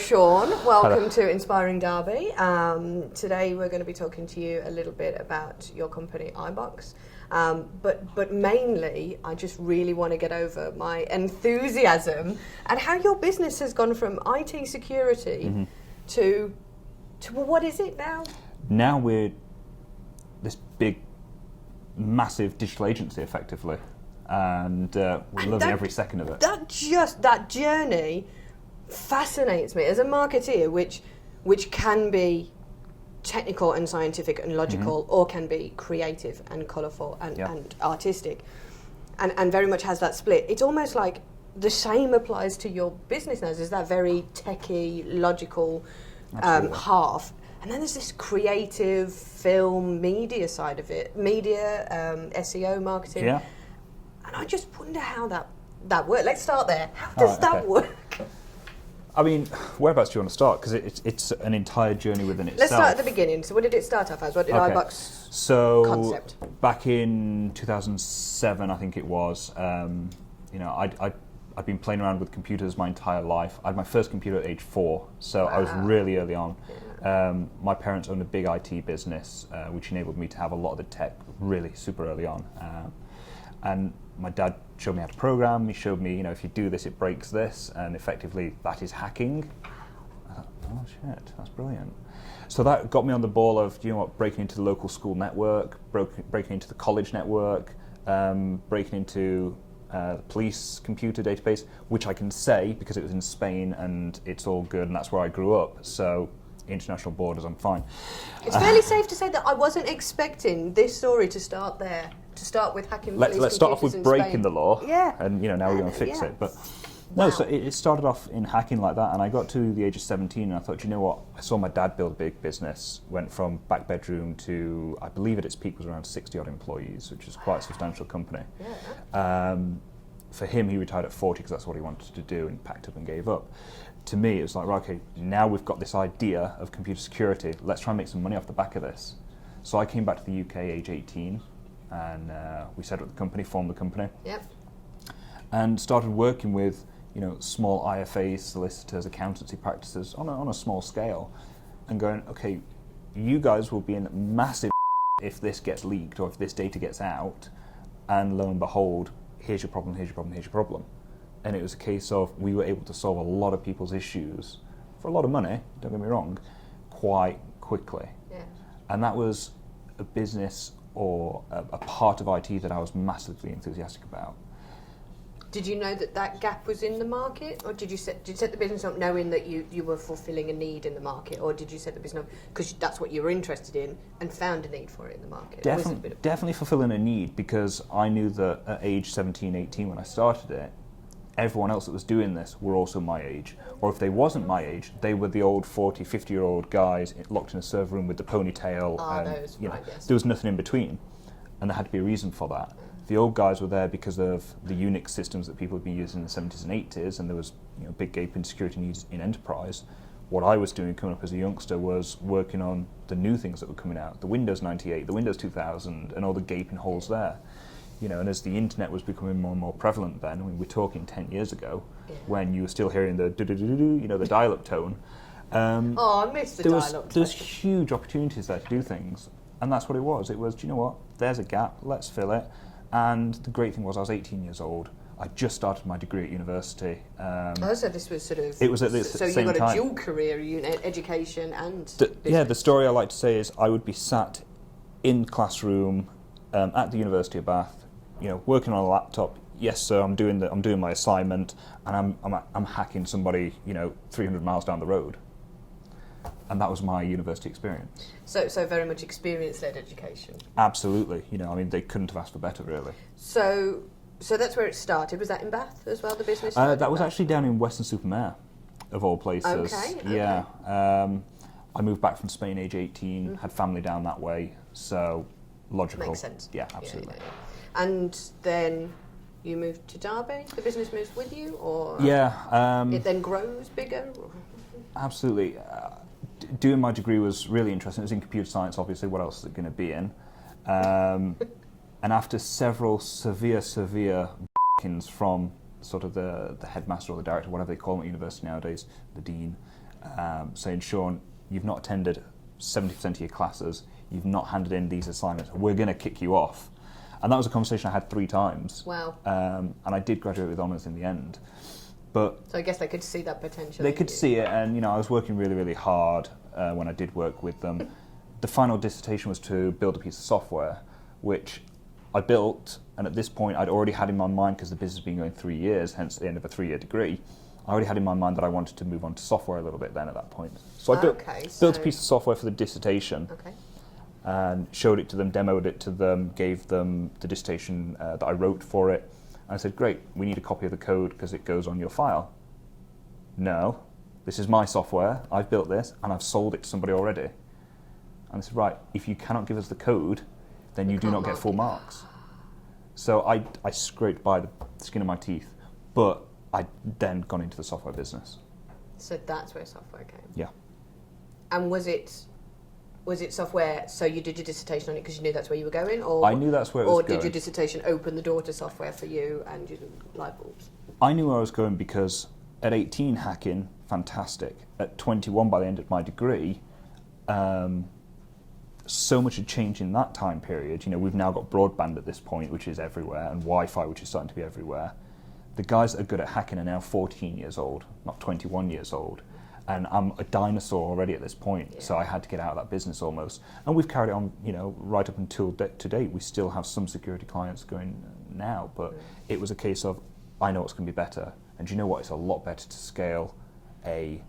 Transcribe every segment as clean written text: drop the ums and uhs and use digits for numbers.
Sean. Welcome to Inspiring Derby. Today we're going to be talking to you a little bit about your company, iBox. But mainly, I just really want to get over my enthusiasm and how your business has gone from IT security to well, what is it now? Now we're this big, massive digital agency, effectively, and we're loving every second of it. That journey fascinates me as a marketeer, which can be technical and scientific and logical, or can be creative and colourful and artistic, and very much has that split. It's almost like the same applies to your business now. There's that very techie, logical half, and then there's this creative film media side of it, SEO, marketing, and I just wonder how that works. Let's start there. How does that work? I mean, whereabouts do you want to start? Because it's an entire journey within itself. Let's start at the beginning. So what did it start off as? What did iBox concept? Back in 2007, I think it was, I'd been playing around with computers my entire life. I had my first computer at age 4, so I was really early on. My parents owned a big IT business, which enabled me to have a lot of the tech really super early on. And my dad showed me how to program. He showed me, if you do this, it breaks this, and effectively that is hacking. I thought, oh shit, that's brilliant. So that got me on the ball of, breaking into the local school network, breaking into the college network, breaking into the police computer database, which I can say because it was in Spain and it's all good, and that's where I grew up. So international borders, I'm fine. It's fairly safe to say that I wasn't expecting this story to start there. To start with hacking police Let's start off with in breaking Spain. the law, yeah, and now we're going to fix it. But no, so it started off in hacking like that, and I got to the age of 17, and I thought, you know what? I saw my dad build a big business, went from back bedroom to, I believe at its peak was around 60 odd employees, which is quite a substantial company. Yeah. For him, he retired at 40 because that's what he wanted to do, and packed up and gave up. To me, it was like, right, okay, now we've got this idea of computer security. Let's try and make some money off the back of this. So I came back to the UK age 18. And we set up the company, formed the company, and started working with small IFAs, solicitors, accountancy practices on a small scale, and going, okay, you guys will be in massive if this gets leaked or if this data gets out, and lo and behold, here's your problem, here's your problem, here's your problem. And it was a case of we were able to solve a lot of people's issues for a lot of money, don't get me wrong, quite quickly. Yeah. And that was a business or a part of IT that I was massively enthusiastic about. Did you know that gap was in the market, or did you set the business up knowing that you were fulfilling a need in the market, or did you set the business up because that's what you were interested in and found a need for it in the market? Definitely fulfilling a need, because I knew that at age 17, 18 when I started it, everyone else that was doing this were also my age. Or if they wasn't my age, they were the old 40, 50-year-old guys locked in a server room with the ponytail. There was nothing in between. And there had to be a reason for that. The old guys were there because of the Unix systems that people had been using in the 70s and 80s, and there was big gaping security needs in enterprise. What I was doing coming up as a youngster was working on the new things that were coming out, the Windows 98, the Windows 2000, and all the gaping holes there. And as the internet was becoming more and more prevalent then, I mean, we're talking 10 years ago, when you were still hearing the the dial-up tone. I missed the dial-up tone. There's huge opportunities there to do things, and that's what it was. It was, do you know what, there's a gap, let's fill it. And the great thing was I was 18 years old. I just started my degree at university. So this was sort of... It was at the same time. So you got a dual career, education and the story I like to say is I would be sat in classroom at the University of Bath, working on a laptop. Yes, sir, I'm doing my assignment, and I'm hacking somebody, 300 miles down the road. And that was my university experience. So very much experience-led education. Absolutely. They couldn't have asked for better, really. So that's where it started. Was that in Bath as well, the business? That was actually down in Weston-super-Mare, of all places. Okay. Yeah. I moved back from Spain age 18, had family down that way, so logical. Makes sense. Yeah, absolutely. Yeah. And then you moved to Derby? The business moves with you? Or it then grows bigger? Absolutely. Doing my degree was really interesting. It was in computer science, obviously. What else is it going to be in? And after several severe from sort of the headmaster or the director, whatever they call them at university nowadays, the dean, saying, Sean, you've not attended 70% of your classes, you've not handed in these assignments, we're going to kick you off. And that was a conversation I had 3 times. Wow. And I did graduate with honours in the end. But so I guess they could see that potential. They could see it, and I was working really, really hard when I did work with them. The final dissertation was to build a piece of software, which I built, and at this point I'd already had in my mind, because the business has been going 3 years, hence the end of a 3-year degree, I already had in my mind that I wanted to move on to software a little bit then at that point. So I built a piece of software for the dissertation, and showed it to them, demoed it to them, gave them the dissertation that I wrote for it. And I said, great, we need a copy of the code because it goes on your file. No, this is my software, I've built this, and I've sold it to somebody already. And I said, right, if you cannot give us the code, then you do not get full marks. So I scraped by the skin of my teeth, but I'd then gone into the software business. So that's where software came? Yeah. And was it software, so you did your dissertation on it because you knew that's where you were going? Or I knew that's where it was going. Or did your dissertation open the door to software for you and your light bulbs? I knew where I was going because at 18, hacking, fantastic. At 21, by the end of my degree, so much had changed in that time period. We've now got broadband at this point, which is everywhere, and Wi-Fi, which is starting to be everywhere. The guys that are good at hacking are now 14 years old, not 21 years old. And I'm a dinosaur already at this point, so I had to get out of that business almost. And we've carried on, right up until to date. We still have some security clients going now, but it was a case of, I know what's going to be better. And do you know what? It's a lot better to scale a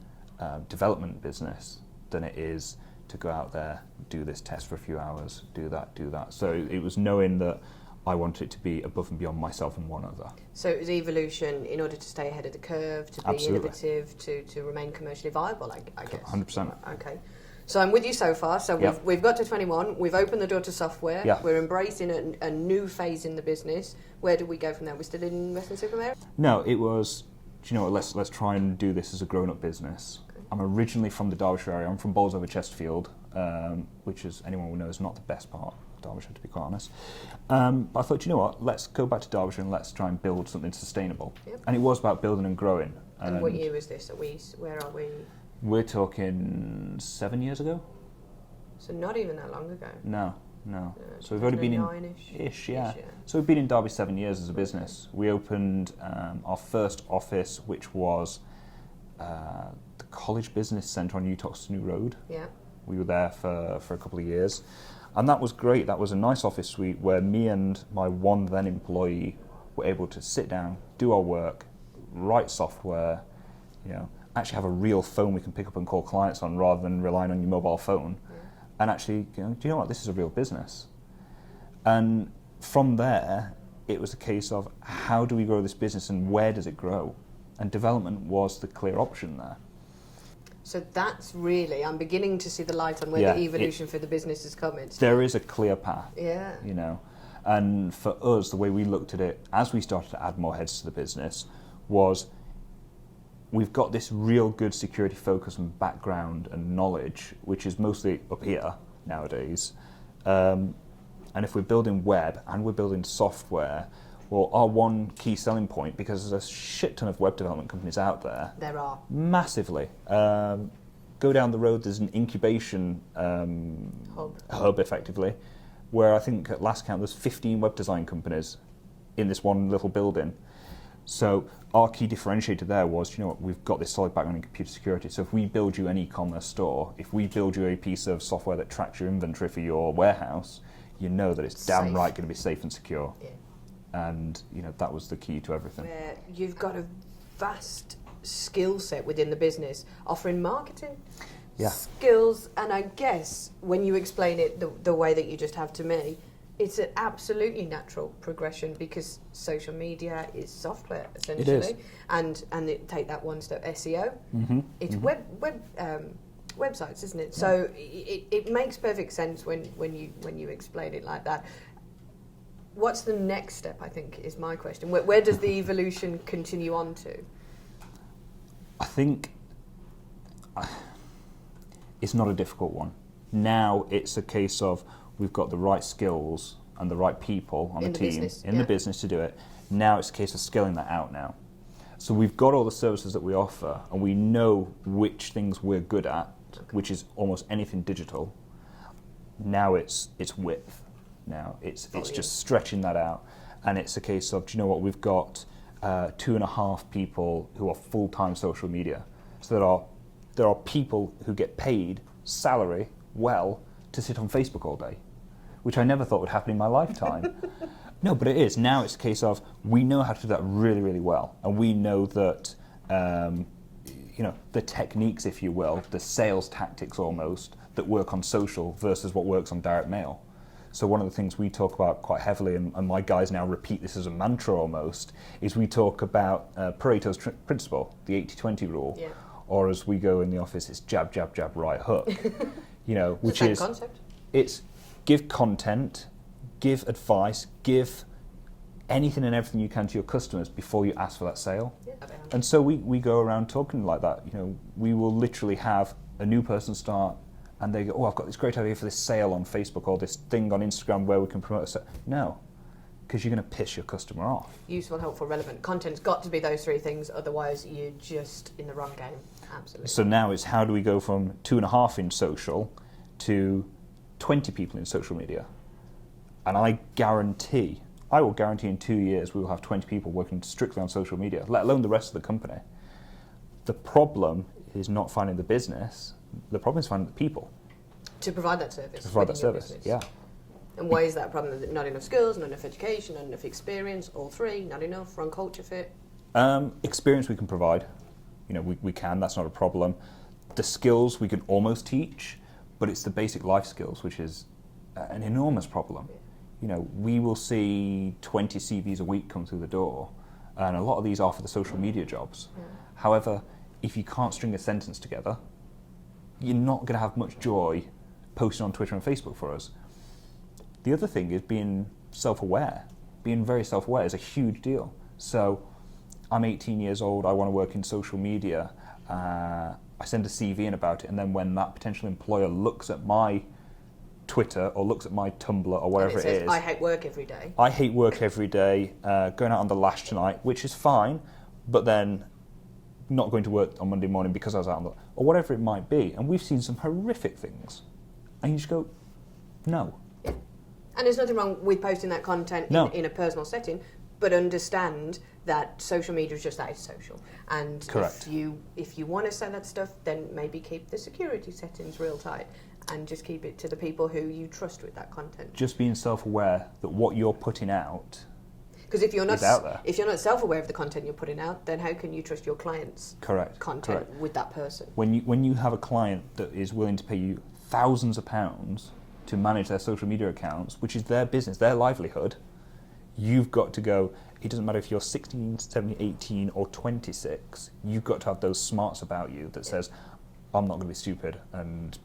development business than it is to go out there, do this test for a few hours, do that. So it was knowing that I wanted it to be above and beyond myself and one other. So it was evolution in order to stay ahead of the curve, to be innovative, to remain commercially viable, I guess. 100%. Okay. So I'm with you so far. So we've got to 21, we've opened the door to software, we're embracing a new phase in the business. Where do we go from there? We're still in Western-super-Mare? No, it was, do you know what, let's try and do this as a grown-up business. Okay. I'm originally from the Derbyshire area. I'm from Bowles-over-Chesterfield, which, as anyone will know, is not the best part of Derbyshire, to be quite honest. But I thought, you know what, let's go back to Derbyshire and let's try and build something sustainable. Yep. And it was about building and growing. And what year was this? Where are we? We're talking 7 years ago. So not even that long ago. No. So we've only been in ish. So we've been in Derby 7 years as a business. We opened our first office, which was the College Business Centre on New Toxteth Road. Yeah. We were there for a couple of years, and that was great. That was a nice office suite where me and my one then employee were able to sit down, do our work, write software, actually have a real phone we can pick up and call clients on rather than relying on your mobile phone. And actually, do you know what, this is a real business. And from there, it was a case of how do we grow this business and where does it grow? And development was the clear option there. So that's really, I'm beginning to see the light on where the evolution for the business is coming. There is a clear path. Yeah. And for us, the way we looked at it, as we started to add more heads to the business, was we've got this real good security focus and background and knowledge, which is mostly up here nowadays. And if we're building web and we're building software, well, our one key selling point, because there's a shit ton of web development companies out there. There are. Massively. Go down the road, there's an incubation hub, effectively, where I think at last count there's 15 web design companies in this one little building. So our key differentiator there was, we've got this solid background in computer security. So if we build you an e-commerce store, if we build you a piece of software that tracks your inventory for your warehouse, you know that it's damn right going to be safe and secure. Yeah. And that was the key to everything. You've got a vast skill set within the business, offering marketing skills, and I guess when you explain it the way that you just have to me, it's an absolutely natural progression because social media is software essentially. It is. And it take that one step, SEO. Mm-hmm. It's websites, isn't it? Yeah. So it makes perfect sense when you explain it like that. What's the next step, I think, is my question. Where does the evolution continue on to? I think it's not a difficult one. Now it's a case of we've got the right skills and the right people on the team in the business to do it. Now it's a case of scaling that out now. So we've got all the services that we offer, and we know which things we're good at, which is almost anything digital. Now it's width. Now it's just stretching that out, and it's a case of, do you know what, we've got 2.5 people who are full-time social media. So there are people who get paid salary to sit on Facebook all day, which I never thought would happen in my lifetime. No, but it is. Now it's a case of, we know how to do that really, really well, and we know that the techniques, if you will, the sales tactics almost, that work on social versus what works on direct mail. So one of the things we talk about quite heavily, and my guys now repeat this as a mantra almost, is we talk about Pareto's principle, the 80-20 rule, or as we go in the office, it's jab, jab, jab, right hook. Which is concept. It's give content, give advice, give anything and everything you can to your customers before you ask for that sale. Yeah. And so we go around talking like that. We will literally have a new person start, and they go, oh, I've got this great idea for this sale on Facebook or this thing on Instagram where we can promote a sale. No, because you're going to piss your customer off. Useful, helpful, relevant. Content's got to be those three things, otherwise you're just in the wrong game. Absolutely. So now it's, how do we go from 2.5 in social to 20 people in social media? And I will guarantee in 2 years we will have 20 people working strictly on social media, let alone the rest of the company. The problem is not finding the business. The problem is finding the people. To provide that service. Yeah. And why is that a problem? Not enough skills, not enough education, not enough experience, all three, not enough, wrong culture fit? Experience we can provide. We can, that's not a problem. The skills we can almost teach, but it's the basic life skills, which is an enormous problem. We will see 20 CVs a week come through the door, and a lot of these are for the social media jobs. Yeah. However, if you can't string a sentence together, you're not going to have much joy posting on Twitter and Facebook for us. The other thing is being self-aware. Being very self-aware is a huge deal. So I'm 18 years old, I want to work in social media, I send a CV in about it, and then when that potential employer looks at my Twitter or looks at my Tumblr or whatever it is, I hate work every day. I hate work every day, going out on the lash tonight, which is fine, but then not going to work on Monday morning because I was out on the, or whatever it might be. And we've seen some horrific things. And you just go, no. Yeah. And there's nothing wrong with posting that content in a personal setting, but understand that social media is just that, it's social. And correct. If you want to sell that stuff, then maybe keep the security settings real tight and just keep it to the people who you trust with that content. Just being self-aware that what you're putting out, because if you're not self-aware of the content you're putting out, then how can you trust your clients' content with that person? When you have a client that is willing to pay you thousands of pounds to manage their social media accounts, which is their business, their livelihood, you've got to go, it doesn't matter if you're 16, 17, 18 or 26, you've got to have those smarts about you that says, I'm not going to be stupid and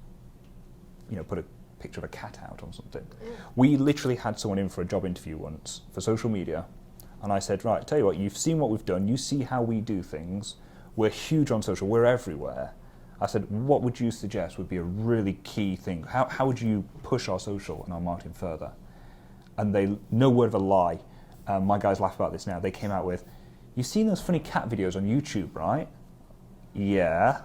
put a picture of a cat out on something. Yeah. We literally had someone in for a job interview once for social media, and I said, right, tell you what, you've seen what we've done, you see how we do things, we're huge on social, we're everywhere. I said, what would you suggest would be a really key thing? How would you push our social and our marketing further? And they, no word of a lie, my guys laugh about this now, they came out with, you've seen those funny cat videos on YouTube, right? Yeah.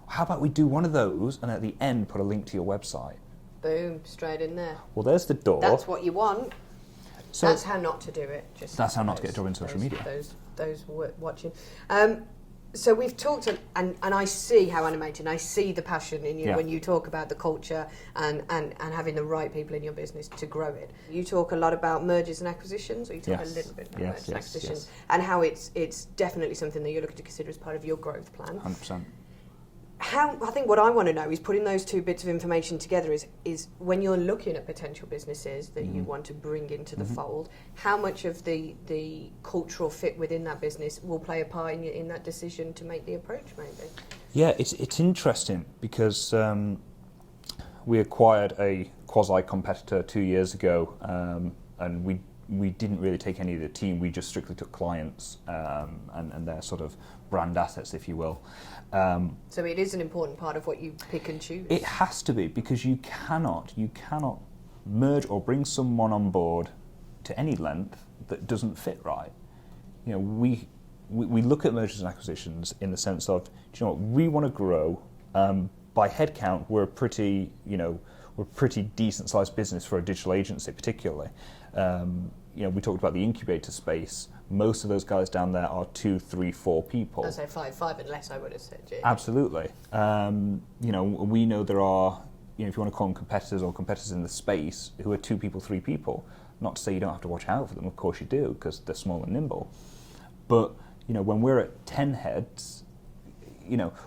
How about we do one of those and at the end put a link to your website? Boom, straight in there. Well, there's the door. That's what you want. So that's how not to do it. That's how not to get a job in social media. Those watching. So we've talked, and I see how animated, and I see the passion in you when you talk about the culture and having the right people in your business to grow it. You talk a lot about mergers and acquisitions, or you talk a little bit about mergers and acquisitions, and how it's definitely something that you're looking to consider as part of your growth plan. 100%. I think what I want to know is, putting those two bits of information together, is when you're looking at potential businesses that you want to bring into the fold, how much of the cultural fit within that business will play a part in that decision to make the approach, maybe? Yeah, it's interesting because we acquired a quasi-competitor 2 years ago, and we didn't really take any of the team, we just strictly took clients and their sort of brand assets, if you will. So it is an important part of what you pick and choose? It has to be, because you cannot merge or bring someone on board to any length that doesn't fit right. We we look at mergers and acquisitions in the sense of, do you know what, we want to grow. By headcount, we're a pretty decent sized business for a digital agency, particularly. We talked about the incubator space. Most of those guys down there are 2, 3, 4 people. I'd say five and less, I would have said. Yeah. Absolutely. We know there are, if you want to call them competitors or competitors in the space, who are 2 people, 3 people. Not to say you don't have to watch out for them, of course you do, because they're small and nimble. But, when we're at 10 heads,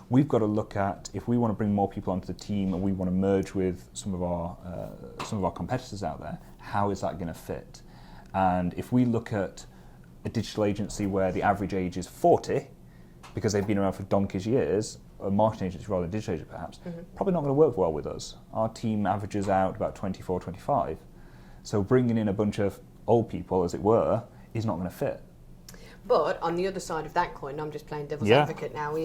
we've got to look at, if we want to bring more people onto the team and we want to merge with some of our competitors out there, how is that going to fit? And if we look at a digital agency where the average age is 40, because they've been around for donkey's years, a marketing agency rather than a digital agency perhaps, probably not going to work well with us. Our team averages out about 24, 25. So bringing in a bunch of old people, as it were, is not going to fit. But on the other side of that coin, I'm just playing devil's advocate now,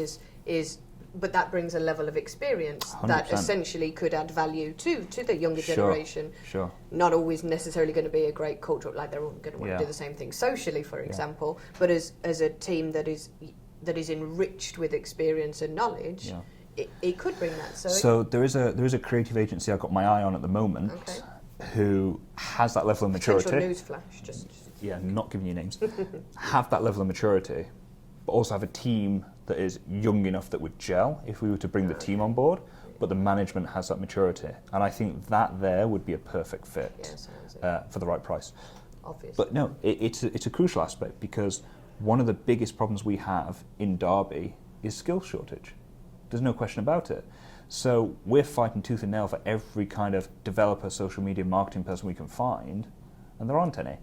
but that brings a level of experience 100%. That essentially could add value to the younger generation. Sure. Not always necessarily going to be a great cultural, like they're all going to want to do the same thing socially, for example. But as a team that is enriched with experience and knowledge, it could bring that. So there is a creative agency I've got my eye on at the moment, who has that level of maturity. Potential newsflash, just not giving you names. Have that level of maturity, but also have a team that is young enough that would gel if we were to bring the team on board, but the management has that maturity. And I think that there would be a perfect fit for the right price. Obviously. But no, it's a crucial aspect, because one of the biggest problems we have in Derby is skills shortage. There's no question about it. So we're fighting tooth and nail for every kind of developer, social media, marketing person we can find, and there aren't any,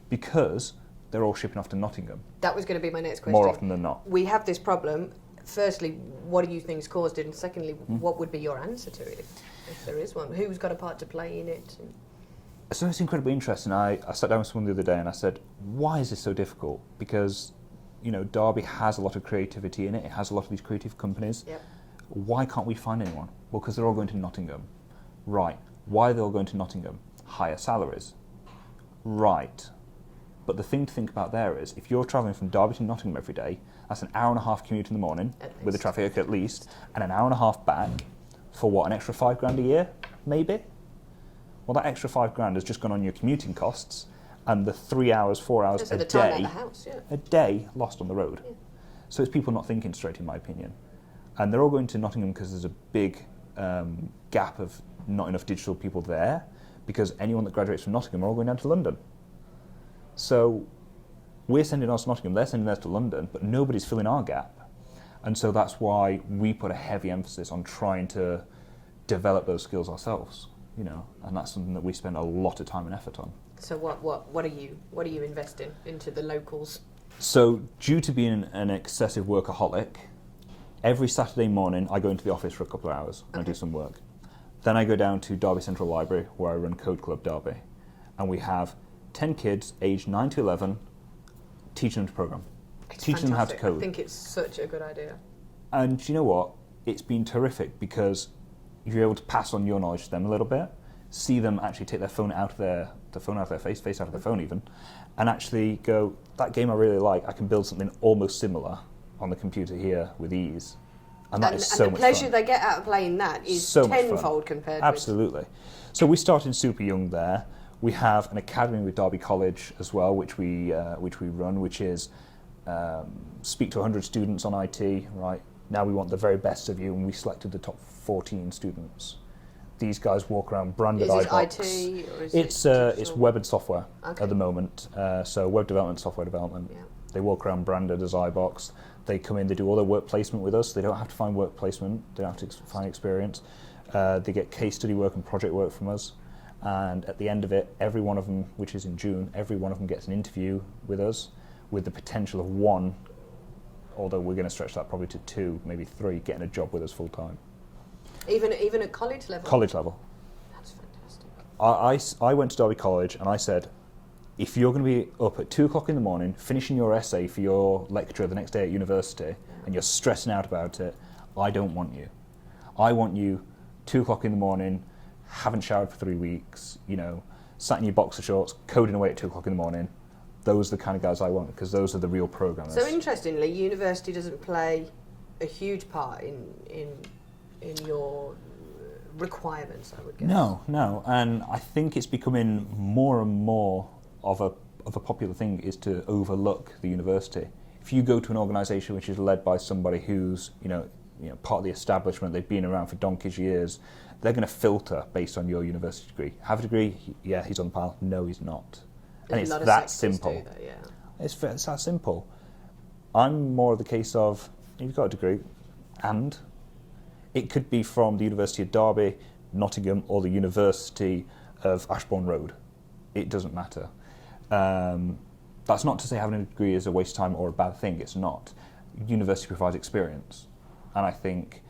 because they're all shipping off to Nottingham. That was going to be my next question. More often than not. We have this problem. Firstly, what do you think's caused it? And secondly, what would be your answer to it, if there is one? Who's got a part to play in it? So it's incredibly interesting. I sat down with someone the other day and I said, why is this so difficult? Because, Derby has a lot of creativity in it. It has a lot of these creative companies. Yep. Why can't we find anyone? Well, because they're all going to Nottingham. Right. Why are they all going to Nottingham? Higher salaries. Right. But the thing to think about there is, if you're travelling from Derby to Nottingham every day, that's an hour and a half commute in the morning, with the traffic at least, and an hour and a half back for what, an extra £5,000 a year, maybe? Well, that extra £5,000 has just gone on your commuting costs, and the 3 hours, 4 hours just a day lost on the road. Yeah. So it's people not thinking straight, in my opinion. And they're all going to Nottingham because there's a big gap of not enough digital people there, because anyone that graduates from Nottingham are all going down to London. So we're sending ours to Nottingham, they're sending theirs to London, but nobody's filling our gap. And so that's why we put a heavy emphasis on trying to develop those skills ourselves, and that's something that we spend a lot of time and effort on. So what are you investing into the locals? So due to being an excessive workaholic, every Saturday morning I go into the office for a couple of hours and I do some work. Then I go down to Derby Central Library, where I run Code Club Derby, and we have 10 kids aged 9 to 11, teaching them to program, teaching them how to code. I think it's such a good idea. And you know what? It's been terrific, because you're able to pass on your knowledge to them a little bit, see them actually take their phone out of their face out of their phone even, and actually go, that game I really like, I can build something almost similar on the computer here with ease. And that is so much fun. And the pleasure they get out of playing that is so tenfold compared Absolutely. So we started super young there. We have an academy with Derby College as well, which we run, which is speak to 100 students on IT. Right now, we want the very best of you, and we selected the top 14 students. These guys walk around branded iBox. Is it IT or is it's web and software at the moment. So web development, software development. Yeah. They walk around branded as iBox. They come in, they do all their work placement with us. They don't have to find work placement. They don't have to find experience. They get case study work and project work from us. And at the end of it, every one of them, which is in June, every one of them gets an interview with us, with the potential of one, although we're going to stretch that probably to 2, maybe 3, getting a job with us full time. Even at college level? College level. That's fantastic. I went to Derby College and I said, if you're going to be up at 2 o'clock in the morning, finishing your essay for your lecture the next day at university, and you're stressing out about it, I don't want you. I want you 2 o'clock in the morning, haven't showered for 3 weeks, sat in your boxer shorts, coding away at 2 o'clock in the morning. those are the kind of guys I want, because those are the real programmers. So interestingly, university doesn't play a huge part in your requirements, I would guess. No, and I think it's becoming more and more of a popular thing is to overlook the university. If you go to an organisation which is led by somebody who's part of the establishment, they've been around for donkey's years, they're going to filter based on your university degree. Have a degree? Yeah, he's on the pile. No, he's not. And it's that simple. Do that, yeah. It's that simple. I'm more of the case of, you've got a degree, and it could be from the University of Derby, Nottingham, or the University of Ashbourne Road. It doesn't matter. That's not to say having a degree is a waste of time or a bad thing. It's not. University provides experience, and I think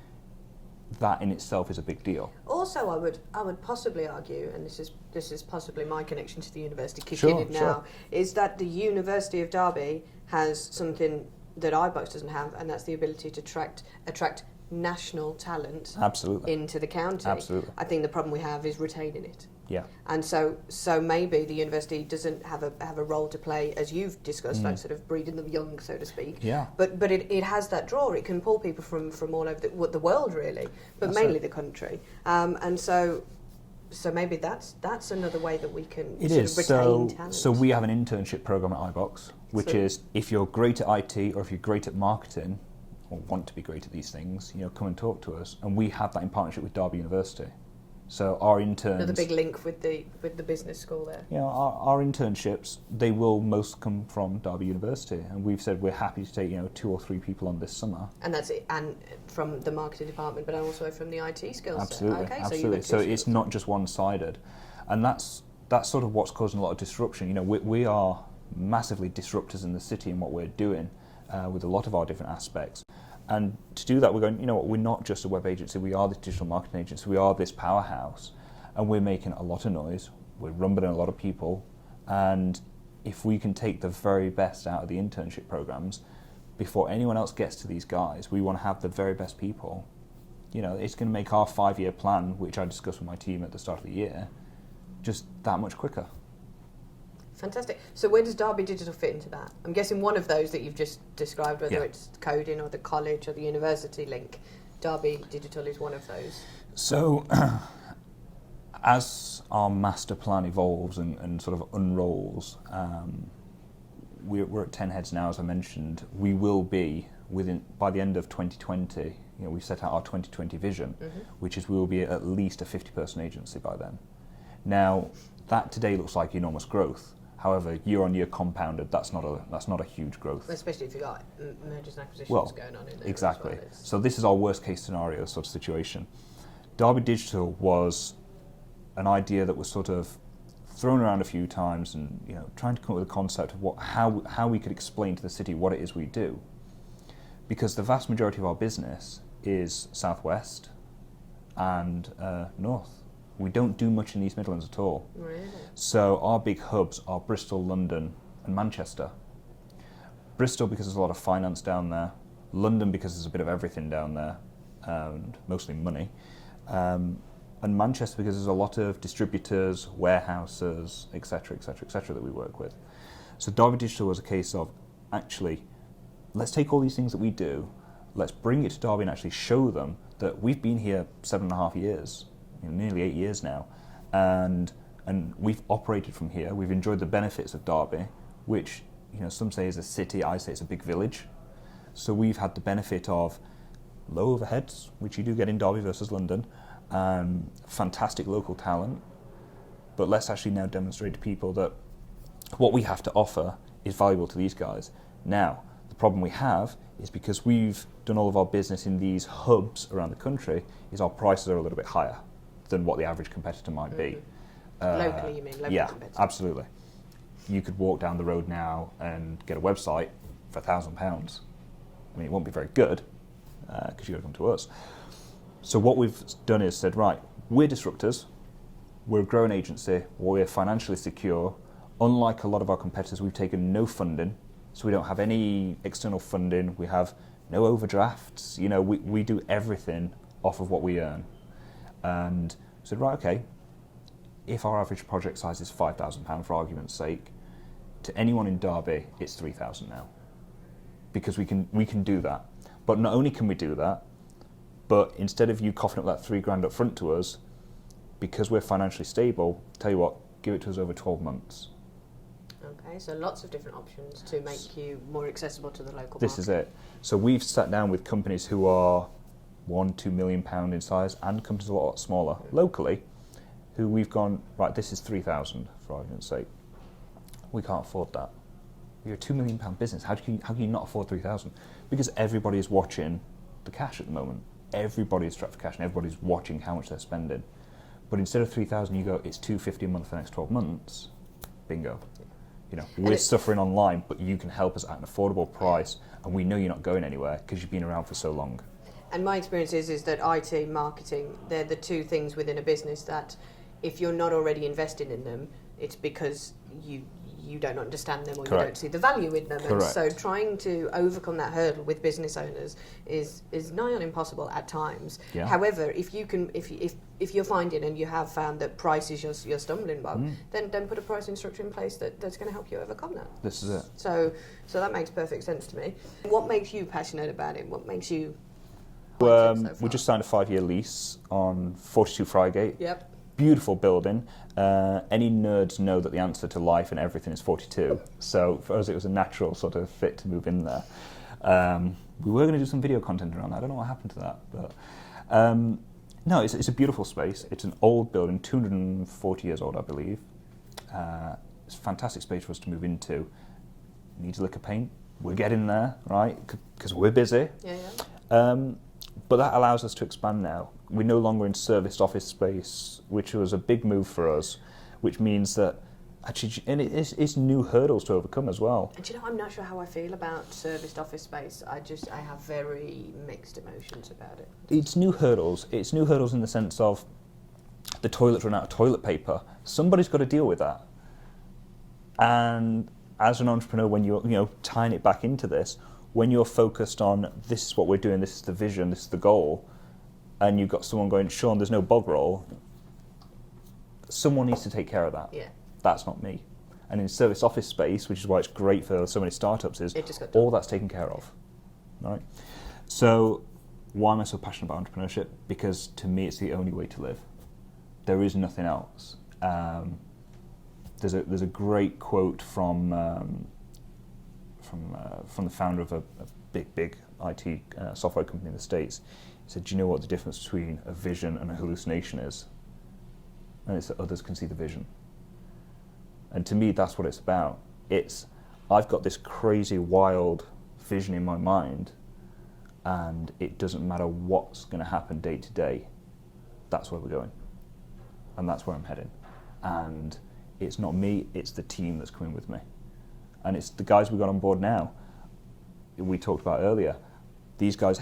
that in itself is a big deal. Also, I would possibly argue, and this is possibly my connection to the university kicking in now, is that the University of Derby has something that iBox doesn't have, and that's the ability to attract national talent into the county. Absolutely. I think the problem we have is retaining it. Yeah. And so maybe the university doesn't have a role to play, as you've discussed, like sort of breeding them young, so to speak. Yeah. But it has that draw. It can pull people from all over the world, really, but mainly the country. And so maybe that's another way that we can retain talent. So we have an internship program at iBox, which is if you're great at IT or if you're great at marketing or want to be great at these things, come and talk to us. And we have that in partnership with Derby University. So our interns... Another big link with the business school there. Our internships, they will most come from Derby University, and we've said we're happy to take 2 or 3 people on this summer. And that's it, and from the marketing department, but also from the IT skills. Absolutely, okay, absolutely. So it's not just one-sided, and that's sort of what's causing a lot of disruption. We are massively disruptors in the city in what we're doing with a lot of our different aspects. And to do that, we're going, we're not just a web agency, we are this digital marketing agency, we are this powerhouse, and we're making a lot of noise, we're rumbling a lot of people, and if we can take the very best out of the internship programs, before anyone else gets to these guys, we want to have the very best people. It's going to make our 5-year plan, which I discussed with my team at the start of the year, just that much quicker. Fantastic. So where does Derby Digital fit into that? I'm guessing one of those that you've just described, whether it's coding or the college or the university link, Derby Digital is one of those. So as our master plan evolves and sort of unrolls, we're at 10 heads now, as I mentioned. We will be by the end of 2020, we've set out our 2020 vision, which is we will be at least a 50-person agency by then. Now, that today looks like enormous growth. However, year-on-year compounded, that's not a huge growth. Especially if you've got mergers and acquisitions going on in there. Exactly. As well. So this is our worst-case scenario sort of situation. Derby Digital was an idea that was sort of thrown around a few times, and trying to come up with a concept of how we could explain to the city what it is we do, because the vast majority of our business is southwest and north. We don't do much in the East Midlands at all. Really? So our big hubs are Bristol, London and Manchester. Bristol because there's a lot of finance down there. London because there's a bit of everything down there, and mostly money. And Manchester because there's a lot of distributors, warehouses, etc., etc., etc. that we work with. So Derby Digital was a case of, actually, let's take all these things that we do, let's bring it to Derby and actually show them that we've been here 7.5 years. Nearly 8 years now, and we've operated from here. We've enjoyed the benefits of Derby, which some say is a city, I say it's a big village. So we've had the benefit of low overheads, which you do get in Derby versus London, fantastic local talent. But let's actually now demonstrate to people that what we have to offer is valuable to these guys. Now, the problem we have is because we've done all of our business in these hubs around the country, is our prices are a little bit higher than what the average competitor might be. Locally, you mean? Local competitor. Absolutely. You could walk down the road now and get a website for £1,000. I mean, it won't be very good, because you've got to come to us. So what we've done is said, right, we're disruptors, we're a growing agency, we're financially secure. Unlike a lot of our competitors, we've taken no funding, so we don't have any external funding, we have no overdrafts, we do everything off of what we earn. And said, right, okay, if our average project size is £5,000 for argument's sake, to anyone in Derby, it's 3,000 now. Because we can do that. But not only can we do that, but instead of you coughing up that $3,000 up front to us, because we're financially stable, tell you what, give it to us over 12 months. Okay, so lots of different options to make you more accessible to the local market. This is it. So we've sat down with companies who are £1-2 million in size and companies a lot smaller locally, who we've gone, right, this is 3,000 for argument's sake. We can't afford that. You're a £2 million business. How can you not afford 3,000? Because everybody is watching the cash at the moment. Everybody is strapped for cash, and everybody's watching how much they're spending. But instead of 3,000, you go, it's $250 a month for the next 12 months. Bingo. We're suffering online, but you can help us at an affordable price, and we know you're not going anywhere because you've been around for so long. And my experience is that IT, marketing, they're the two things within a business that if you're not already investing in them, it's because you don't understand them or Correct. you don't see the value in them. Correct. And so trying to overcome that hurdle with business owners is nigh on impossible at times. Yeah. However, if you're finding and you have found that price is your stumbling block, then put a pricing structure in place that's going to help you overcome that. This is it. So that makes perfect sense to me. What makes you passionate about it? What makes you we just signed a 5-year lease on 42 Frygate. Yep. Beautiful building. Any nerds know that the answer to life and everything is 42. So for us, it was a natural sort of fit to move in there. We were going to do some video content around that. I don't know what happened to that, but no, it's a beautiful space. It's an old building, 240 years old, I believe. It's a fantastic space for us to move into. Needs a lick of paint. We're getting there, right? Because we're busy. Yeah. But that allows us to expand now. We're no longer in serviced office space, which was a big move for us, which means that actually, and it's new hurdles to overcome as well. And I'm not sure how I feel about serviced office space. I have very mixed emotions about it. It's new hurdles. It's new hurdles in the sense of the toilets run out of toilet paper. Somebody's got to deal with that. And as an entrepreneur, when you're tying it back into this, when you're focused on this is what we're doing, this is the vision, this is the goal, and you've got someone going, Sean, there's no bog roll, someone needs to take care of that. Yeah. That's not me. And in service office space, which is why it's great for so many startups, is all that's taken care of. Right? So why am I so passionate about entrepreneurship? Because to me, it's the only way to live. There is nothing else. There's a great quote from the founder of a big IT software company in the States. He said, do you know what the difference between a vision and a hallucination is? And it's that others can see the vision. And to me, that's what it's about. I've got this crazy, wild vision in my mind, and it doesn't matter what's going to happen day to day. That's where we're going. And that's where I'm heading. And it's not me, it's the team that's coming with me. And it's the guys we got on board now, we talked about earlier. These guys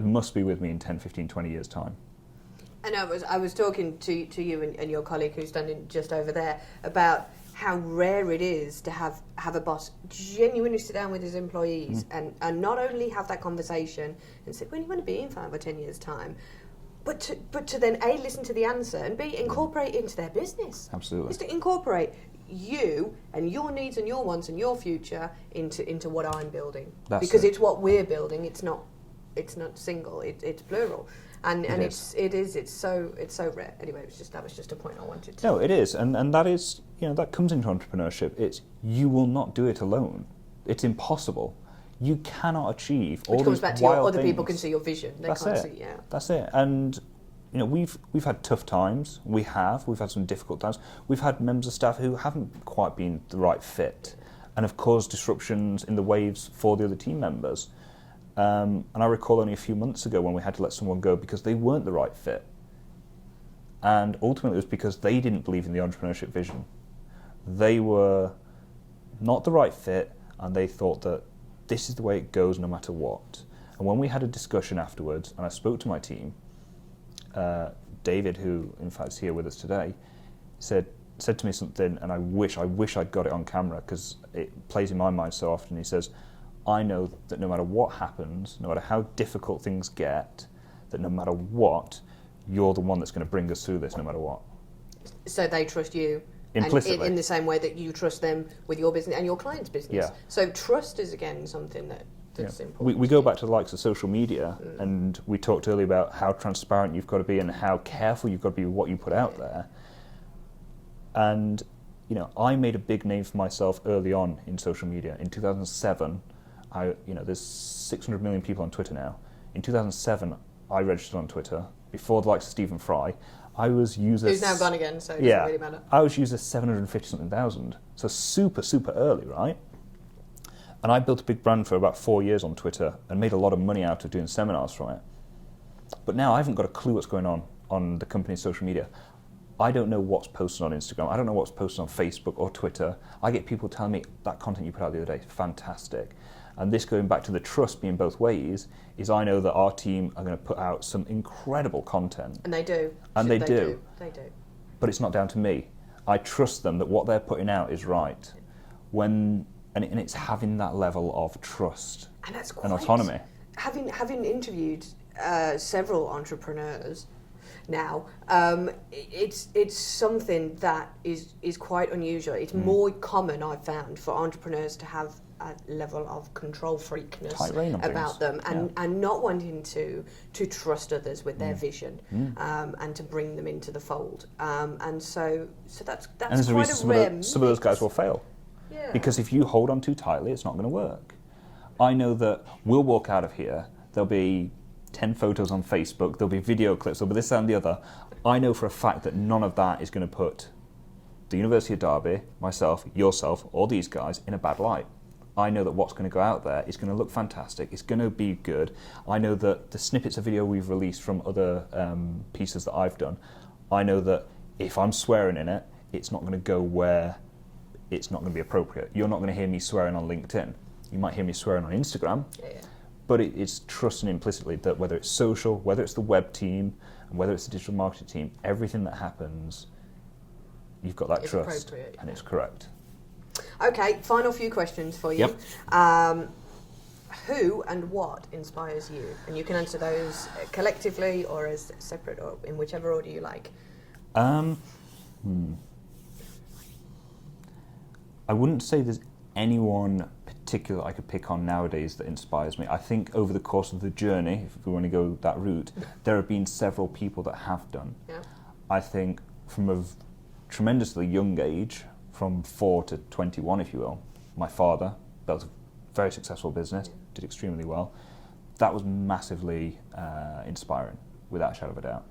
must be with me in 10, 15, 20 years' time. And I was talking to you and your colleague who's standing just over there about how rare it is to have a boss genuinely sit down with his employees and not only have that conversation and say, when do you want to be in 5 or 10 years' time? But to then A, listen to the answer, and B, incorporate it into their business. Absolutely. Just to incorporate you and your needs and your wants and your future into what I'm building. Because it's what we're building. It's not single. It's plural. And it's so rare. Anyway, that was just a point I wanted to. No, it is, and that is that comes into entrepreneurship. It's you will not do it alone. It's impossible. You cannot achieve all these wild things. Which comes back to other people can see your vision. They can't see. Yeah. That's it. And we've had tough times. We've had some difficult times. We've had members of staff who haven't quite been the right fit, and have caused disruptions in the waves for the other team members. And I recall only a few months ago when we had to let someone go because they weren't the right fit. And ultimately it was because they didn't believe in the entrepreneurship vision. They were not the right fit, and they thought that this is the way it goes no matter what. And when we had a discussion afterwards, and I spoke to my team, David, who in fact is here with us today, said to me something, and I wish I'd got it on camera because it plays in my mind so often. He says, I know that no matter what happens, no matter how difficult things get, that no matter what, you're the one that's going to bring us through this no matter what. So they trust you, Implicitly. And in the same way that you trust them with your business and your client's business. Yeah. So trust is, again, something that's important. We go back to the likes of social media, and we talked earlier about how transparent you've got to be and how careful you've got to be with what you put out there. And, I made a big name for myself early on in social media. In 2007, there's 600 million people on Twitter now. In 2007, I registered on Twitter before the likes of Stephen Fry. I was user... Who's now gone again, so it doesn't really matter. I was user 750-something thousand. So super, super early, right? And I built a big brand for about 4 years on Twitter and made a lot of money out of doing seminars from it. But now I haven't got a clue what's going on the company's social media. I don't know what's posted on Instagram. I don't know what's posted on Facebook or Twitter. I get people telling me that content you put out the other day is fantastic. And this, going back to the trust being both ways, is I know that our team are going to put out some incredible content. And they do. And they do. They do. But it's not down to me. I trust them that what they're putting out is right. And it's having that level of trust and autonomy. Having interviewed several entrepreneurs now, it's something that is quite unusual. It's more common, I've found, for entrepreneurs to have a level of control freakness about them and not wanting to trust others with their vision and to bring them into the fold. And so that's and quite a rare mix. Some of those guys will fail. Yeah. Because if you hold on too tightly, it's not going to work. I know that we'll walk out of here, there'll be 10 photos on Facebook, there'll be video clips, there'll be this and the other. I know for a fact that none of that is going to put the University of Derby, myself, yourself, or these guys in a bad light. I know that what's going to go out there is going to look fantastic, it's going to be good. I know that the snippets of video we've released from other pieces that I've done, I know that if I'm swearing in it, it's not going to go where it's not going to be appropriate. You're not going to hear me swearing on LinkedIn. You might hear me swearing on Instagram. Yeah. But it's trusting implicitly that whether it's social, whether it's the web team, and whether it's the digital marketing team, everything that happens, you've got that trust, and it's correct. Okay, final few questions for you. Yep. Who and what inspires you? And you can answer those collectively or as separate, or in whichever order you like. I wouldn't say there's anyone particular I could pick on nowadays that inspires me. I think over the course of the journey, if we want to go that route, there have been several people that have done. Yeah. I think from a tremendously young age, from 4 to 21, if you will, my father built a very successful business, did extremely well. That was massively inspiring, without a shadow of a doubt.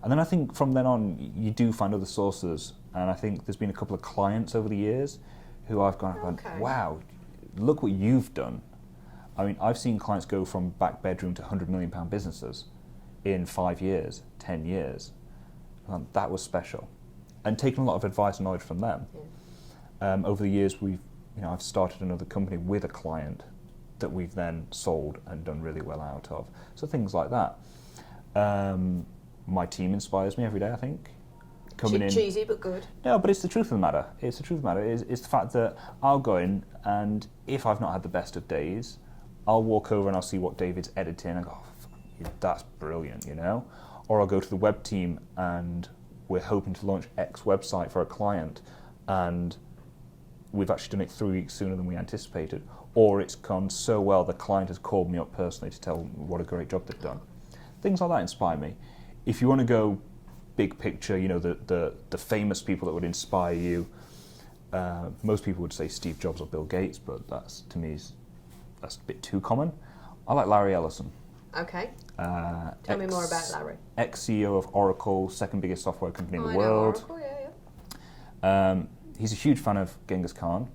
And then I think from then on, you do find other sources, and I think there's been a couple of clients over the years who I've gone, wow, look what you've done. I mean, I've seen clients go from back bedroom to £100 million businesses in 5 years, 10 years. And that was special. And taken a lot of advice and knowledge from them. Yeah. Over the years, I've started another company with a client that we've then sold and done really well out of. So things like that. My team inspires me every day, I think. Cheesy but good. No, but it's the truth of the matter. It's the fact that I'll go in, and if I've not had the best of days, I'll walk over and I'll see what David's editing and go, that's brilliant, Or I'll go to the web team and we're hoping to launch X website for a client, and we've actually done it 3 weeks sooner than we anticipated. Or it's gone so well the client has called me up personally to tell what a great job they've done. Things like that inspire me. If you want to go big picture, the famous people that would inspire you, most people would say Steve Jobs or Bill Gates, but that's, to me, that's a bit too common. I like Larry Ellison. Okay. Tell me more about Larry. Ex-CEO of Oracle, second biggest software company in the world. Oracle, yeah. He's a huge fan of Genghis Khan,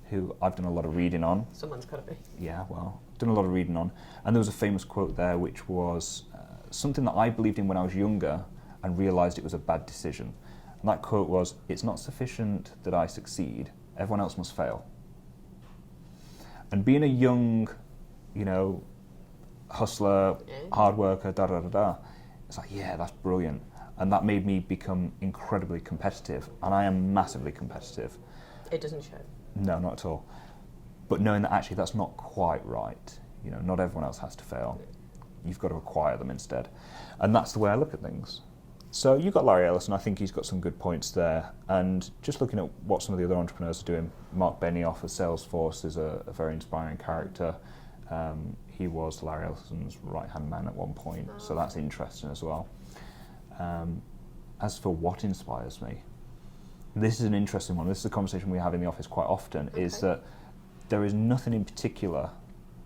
who I've done a lot of reading on. Someone's got to be. Yeah, well, done a lot of reading on. And there was a famous quote there which was something that I believed in when I was younger and realised it was a bad decision. And that quote was, "It's not sufficient that I succeed, everyone else must fail." And being a young, hustler, hard worker, it's like, yeah, that's brilliant. And that made me become incredibly competitive. And I am massively competitive. It doesn't show. No, not at all. But knowing that actually that's not quite right. Not everyone else has to fail. You've got to acquire them instead. And that's the way I look at things. So you've got Larry Ellison, I think he's got some good points there. And just looking at what some of the other entrepreneurs are doing, Mark Benioff of Salesforce is a very inspiring character. He was Larry Ellison's right-hand man at one point, so that's interesting as well. As for what inspires me, this is an interesting one. This is a conversation we have in the office quite often, is that there is nothing in particular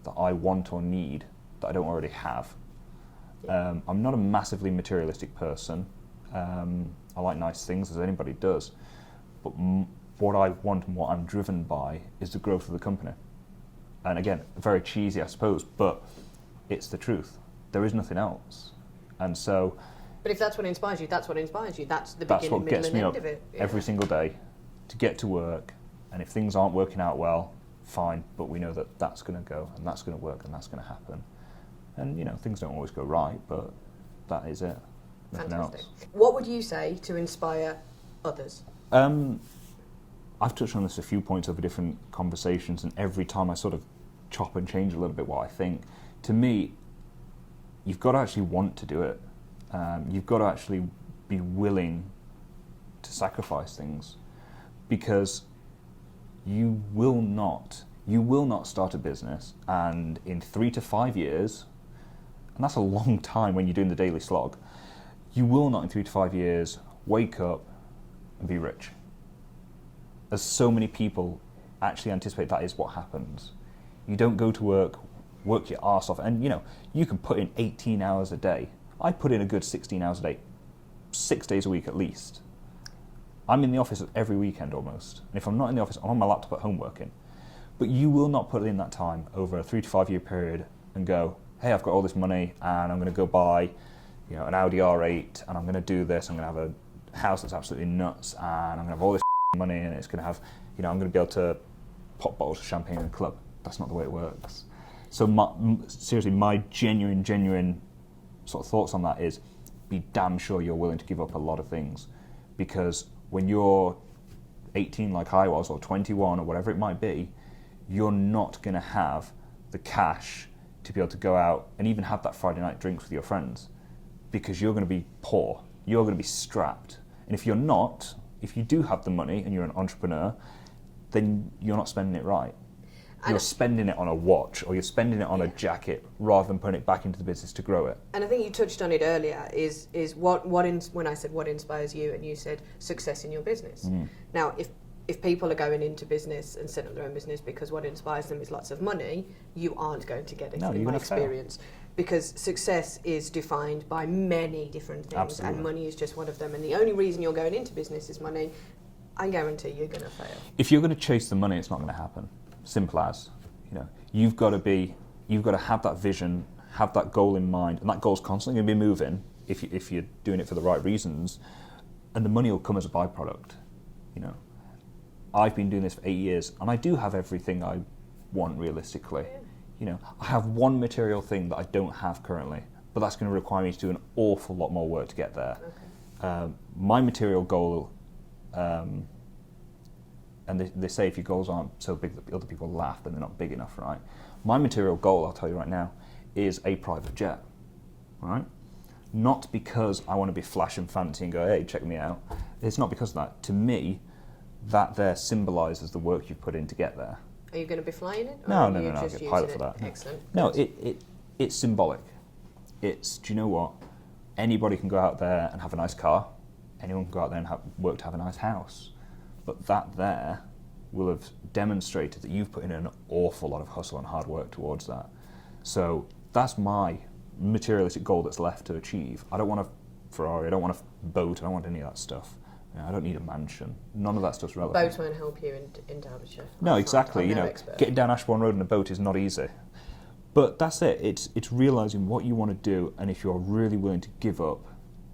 that I want or need that I don't already have. I'm not a massively materialistic person. I like nice things, as anybody does. But what I want and what I'm driven by is the growth of the company. And again, very cheesy, I suppose, but it's the truth. There is nothing else. And so... But if that's what inspires you, that's what inspires you. That's the That's beginning, what middle, gets and me end up of it. every single day to get to work. And if things aren't working out well, fine. But we know that that's going to go, and that's going to work, and that's going to happen. And, you know, things don't always go right, but that is it. Nothing Fantastic. else. What would you say to inspire others? I've touched on this a few points over different conversations, and every time I sort of chop and change a little bit what I think. To me, you've got to actually want to do it. You've got to actually be willing to sacrifice things, because you will not start a business and in 3 to 5 years, and that's a long time when you're doing the daily slog, you will not in 3 to 5 years wake up and be rich. As so many people actually anticipate that is what happens. You don't go to work your arse off, and you know, you can put in 18 hours a day. I put in a good 16 hours a day, 6 days a week at least. I'm in the office every weekend almost. And if I'm not in the office, I'm on my laptop at home working. But you will not put in that time over a 3 to 5 year period and go, hey, I've got all this money and I'm going to go buy, you know, an Audi R8 and I'm going to do this. I'm going to have a house that's absolutely nuts and I'm going to have all this money and it's going to have, you know, I'm going to be able to pop bottles of champagne in a club. That's not the way it works. So seriously, my genuine sort of thoughts on that is be damn sure you're willing to give up a lot of things, because when you're 18 like I was, or 21 or whatever it might be, you're not going to have the cash to be able to go out and even have that Friday night drinks with your friends, because you're going to be poor, you're going to be strapped. And if you're not, if you do have the money and you're an entrepreneur, then you're not spending it right. You're spending it on a watch or you're spending it on a jacket rather than putting it back into the business to grow it. And I think you touched on it earlier, is when I said what inspires you, and you said success in your business. Now, if people are going into business and setting up their own business because what inspires them is lots of money, you aren't going to get it, in my experience. Fail. Because success is defined by many different things. Absolutely. And money is just one of them. And the only reason you're going into business is money. I guarantee you're going to fail. If you're going to chase the money, it's not going to happen. Simple as, you know, you've got to have that vision, have that goal in mind, and that goal's constantly going to be moving if you're doing it for the right reasons, and the money will come as a byproduct. You know, I've been doing this for 8 years, and I do have everything I want realistically. You know, I have one material thing that I don't have currently, but that's going to require me to do an awful lot more work to get there. Okay. My material goal. And they say if your goals aren't so big that other people laugh, then they're not big enough, right? My material goal, I'll tell you right now, is a private jet, right? Not because I want to be flash and fancy and go, hey, check me out. It's not because of that. To me, that there symbolises the work you've put in to get there. Are you going to be flying it? No, I'll get a pilot for that. Excellent. No, it's symbolic. It's, do you know what? Anybody can go out there and have a nice car. Anyone can go out there and work to have a nice house. But that there will have demonstrated that you've put in an awful lot of hustle and hard work towards that. So that's my materialistic goal that's left to achieve. I don't want a Ferrari, I don't want a boat, I don't want any of that stuff. You know, I don't need a mansion. None of that stuff's relevant. Boats won't help you in Derbyshire. No, exactly. You know, getting down Ashbourne Road in a boat is not easy. But that's it. It's realising what you want to do, and if you're really willing to give up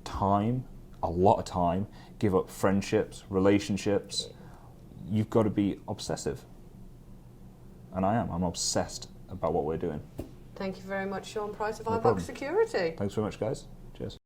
time, a lot of time, give up friendships, relationships, you've got to be obsessive. And I am. I'm obsessed about what we're doing. Thank you very much, Sean Price of iBox Security. Thanks very much, guys. Cheers.